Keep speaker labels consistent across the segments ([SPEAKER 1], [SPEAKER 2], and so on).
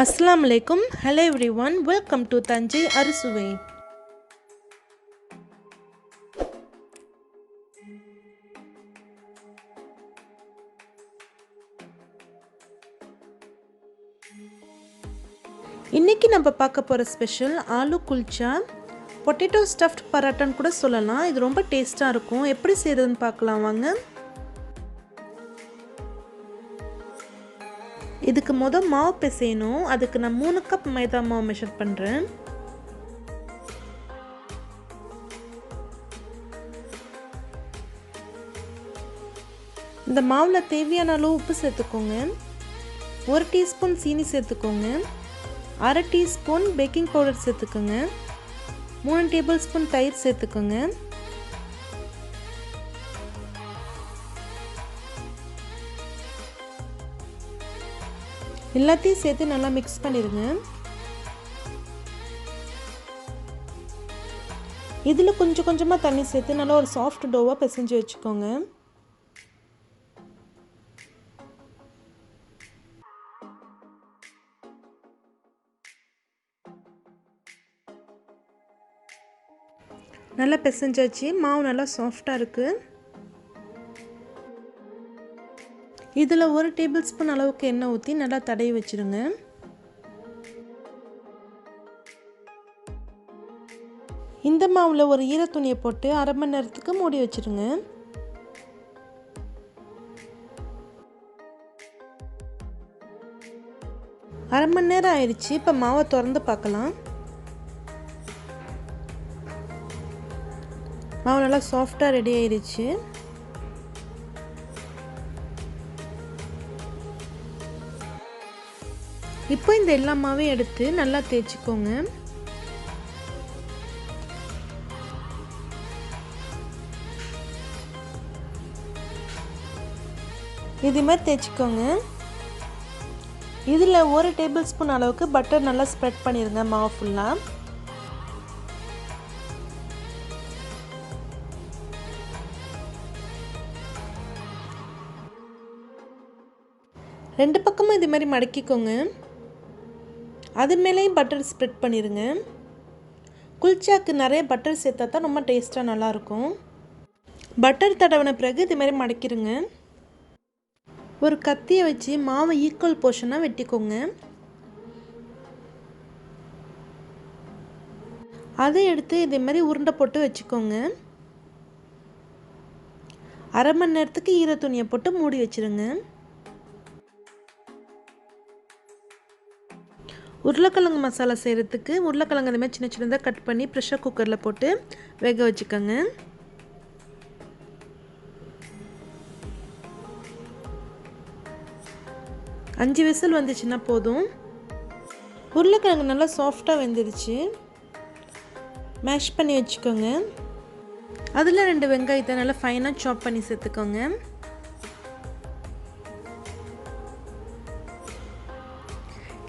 [SPEAKER 1] Assalamu alaikum. Hello everyone. Welcome to Tanjai Arisuve. இன்னைக்கு நம்ம பார்க்க போற special aloo kulcha. Potato stuffed பராட்டான்னு கூட சொல்லலாம். இது ரொம்ப டேஸ்டா இருக்கும். எப்படி செய்யறதுன்னு பார்க்கலாம் வாங்க. இதுக்கு மாவு பிசையணும். அதுக்கு நான் 3 கப் மைதா மாவு மெஷர் பண்ணுறேன். இந்த மாவில் தேவையான அளவு உப்பு சேர்த்துக்கோங்க. 1 டீஸ்பூன் சீனி சேர்த்துக்கோங்க. 1/2 டீஸ்பூன் பேக்கிங் பவுடர் சேர்த்துக்கோங்க. 3 டேபிள் ஸ்பூன் தயிர் சேர்த்துக்கோங்க. எல்லாத்தையும் சேர்த்து நல்லா மிக்ஸ் பண்ணிடுங்க. இதில் கொஞ்சம் கொஞ்சமாக தண்ணி சேர்த்து நல்லா ஒரு சாஃப்ட் டோவாக பிசைஞ்சு வச்சுக்கோங்க. நல்லா பிசைஞ்சாச்சு. மாவு நல்லா சாஃப்டாக இருக்குது. இதில் 1 டேபிள் ஸ்பூன் அளவுக்கு எண்ணெய் ஊற்றி நல்லா தடவி வச்சுருங்க. இந்த மாவில் ஒரு ஈரத்துணியை போட்டு 1/2 மணி நேரத்துக்கு மூடி வச்சுருங்க. அரை மணி நேரம் ஆயிடுச்சு. இப்போ மாவை திறந்து பார்க்கலாம். மாவு நல்லா சாஃப்டாக ரெடி ஆயிடுச்சு. இப்போ இந்த எல்லா மாவையும் எடுத்து நல்லா தேய்ச்சிக்கோங்க. இது மாதிரி தேய்ச்சிக்கோங்க. இதில் 1 டேபிள் ஸ்பூன் அளவுக்கு பட்டர் நல்லா ஸ்ப்ரெட் பண்ணிடுங்க மாவு ஃபுல்லாக. ரெண்டு பக்கமும் இது மாதிரி மடக்கிக்கோங்க. அது மேலேயும் பட்டர் ஸ்ப்ரெட் பண்ணிடுங்க. குல்ச்சாக்கு நிறைய பட்டர் சேர்த்தா தான் ரொம்ப டேஸ்ட்டாக நல்லாயிருக்கும். பட்டர் தடவின பிறகு இது மாதிரி மடக்கிடுங்க. ஒரு கத்தியை வச்சு மாவை ஈக்குவல் போர்ஷனாக வெட்டிக்கோங்க. அதை எடுத்து இதே மாதிரி உருண்டை போட்டு வச்சுக்கோங்க. அரை மணி நேரத்துக்கு ஈரத்துணியை போட்டு மூடி வச்சுருங்க. உருளைக்கிழங்கு மசாலா செய்கிறதுக்கு உருளைக்கிழங்கு அந்த மாதிரி சின்ன சின்னதாக கட் பண்ணி ப்ரெஷர் குக்கரில் போட்டு வேக வச்சுக்கோங்க. அஞ்சு விசில் வந்துச்சுன்னா போதும். உருளைக்கிழங்கு நல்லா சாஃப்டாக வெந்துடுச்சு. மேஷ் பண்ணி வச்சுக்கோங்க. அதில் 2 வெங்காயத்தை நல்லா ஃபைனாக சாப் பண்ணி சேர்த்துக்கோங்க.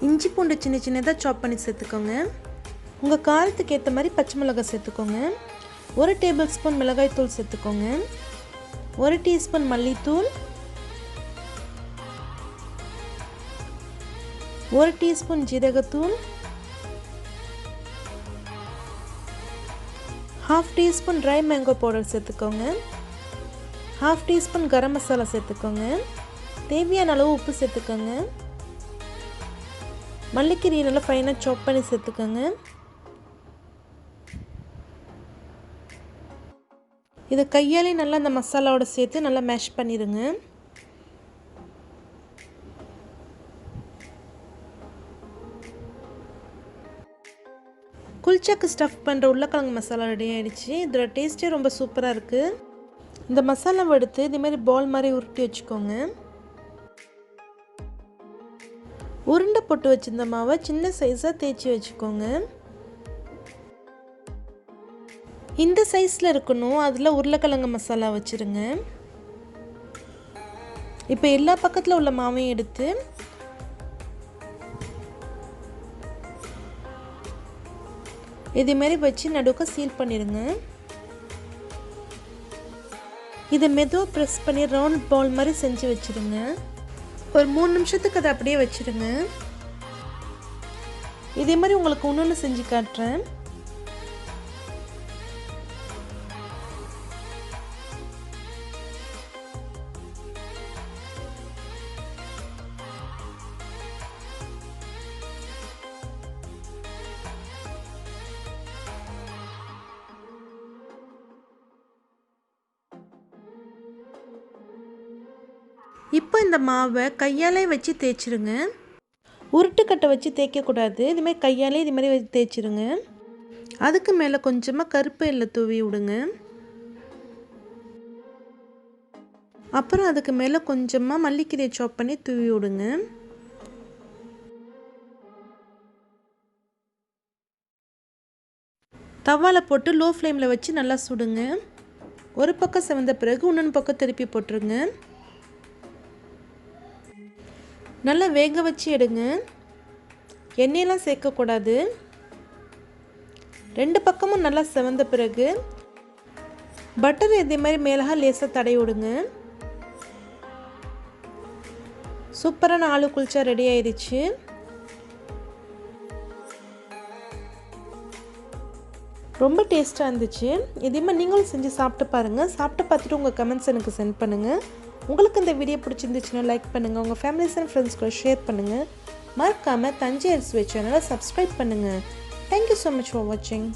[SPEAKER 1] இஞ்சி பூண்டு சின்ன சின்னதாக சாப் பண்ணி சேர்த்துக்கோங்க. உங்கள் காரத்துக்கு ஏற்ற மாதிரி பச்சை மிளகாய் சேர்த்துக்கோங்க. 1 டேபிள் ஸ்பூன் மிளகாய் தூள் சேர்த்துக்கோங்க. 1 டீஸ்பூன் மல்லித்தூள், 1 டீஸ்பூன் ஜீரகத்தூள், 1/2 டீஸ்பூன் ட்ரை மேங்கோ பவுடர் சேர்த்துக்கோங்க. 1/2 டீஸ்பூன் கரம் மசாலா சேர்த்துக்கோங்க. தேவையான அளவு உப்பு சேர்த்துக்கோங்க. மல்லிக்கீரையை நல்லா ஃபைனாக சாப் பண்ணி சேர்த்துக்கோங்க. இதை கையாலே நல்லா அந்த மசாலாவோட சேர்த்து நல்லா மேஷ் பண்ணிடுங்க. குல்ச்சாக்கு ஸ்டஃப் பண்ணுற உருளைக்கிழங்கு மசாலா ரெடி ஆகிடுச்சு. இதோட டேஸ்ட்டே ரொம்ப சூப்பராக இருக்குது. இந்த மசாலாவை எடுத்து இதேமாரி பால் மாதிரி உருட்டி வச்சுக்கோங்க. உருண்டை போட்டு வச்சிருந்த மாவை சின்ன சைஸாக தேய்ச்சி வச்சுக்கோங்க. இந்த சைஸில் இருக்கணும். அதில் உருளைக்கிழங்கு மசாலா வச்சுருங்க. இப்போ எல்லா பக்கத்தில் உள்ள மாவையும் எடுத்து இதேமாரி வச்சு நடுவுக்கு சீல் பண்ணிடுங்க. இதை மெதுவாக ப்ரெஸ் பண்ணி ரவுண்ட் பால் மாதிரி செஞ்சு வச்சுருங்க. ஒரு 3 நிமிஷத்துக்கு அதை அப்படியே வச்சுருங்க. இதே மாதிரி உங்களுக்கு இன்னொன்று செஞ்சு காட்டுறேன். இப்போ இந்த மாவை கையாலே வச்சு தேய்ச்சிருங்க. உருட்டுக்கட்டை வச்சு தேய்க்கக்கூடாது. இதுமாதிரி கையாலே இதுமாதிரி வச்சு தேய்ச்சிருங்க. அதுக்கு மேலே கொஞ்சமாக கருப்பு எள்ளை தூவி விடுங்க. அப்புறம் அதுக்கு மேலே கொஞ்சமாக மல்லிக்கீரையை சாப் பண்ணி தூவி விடுங்க. தவால போட்டு லோ ஃப்ளேமில் வச்சு நல்லா சுடுங்க. ஒரு பக்கம் செவந்த பிறகு இன்னொன்று பக்கம் திருப்பி போட்டுருங்க. நல்லா வேக வச்சு எடுங்க. எண்ணெயெல்லாம் சேர்க்கக்கூடாது. 2 பக்கமும் நல்லா செவந்த பிறகு பட்டர் இதே மாதிரி மேலாக லேசாக தடவி விடுங்க. சூப்பரான ஆலு குல்ச்சா ரெடி ஆயிடுச்சு. ரொம்ப டேஸ்ட்டாக இருந்துச்சு. இதே மாதிரி நீங்களும் செஞ்சு சாப்பிட்டு பாருங்கள். சாப்பிட்டு பார்த்துட்டு உங்கள் கமெண்ட்ஸ் எனக்கு சென்ட் பண்ணுங்கள். உங்களுக்கு இந்த வீடியோ பிடிச்சிருந்துச்சுன்னா லைக் பண்ணுங்கள். உங்கள் ஃபேமிலிஸ் அண்ட் ஃப்ரெண்ட்ஸ் கூட ஷேர் பண்ணுங்கள். மறக்காமல் தஞ்சை அரிசி சேனலை சப்ஸ்கிரைப் பண்ணுங்கள். தேங்க்யூ ஸோ மச் ஃபார் வாட்சிங்.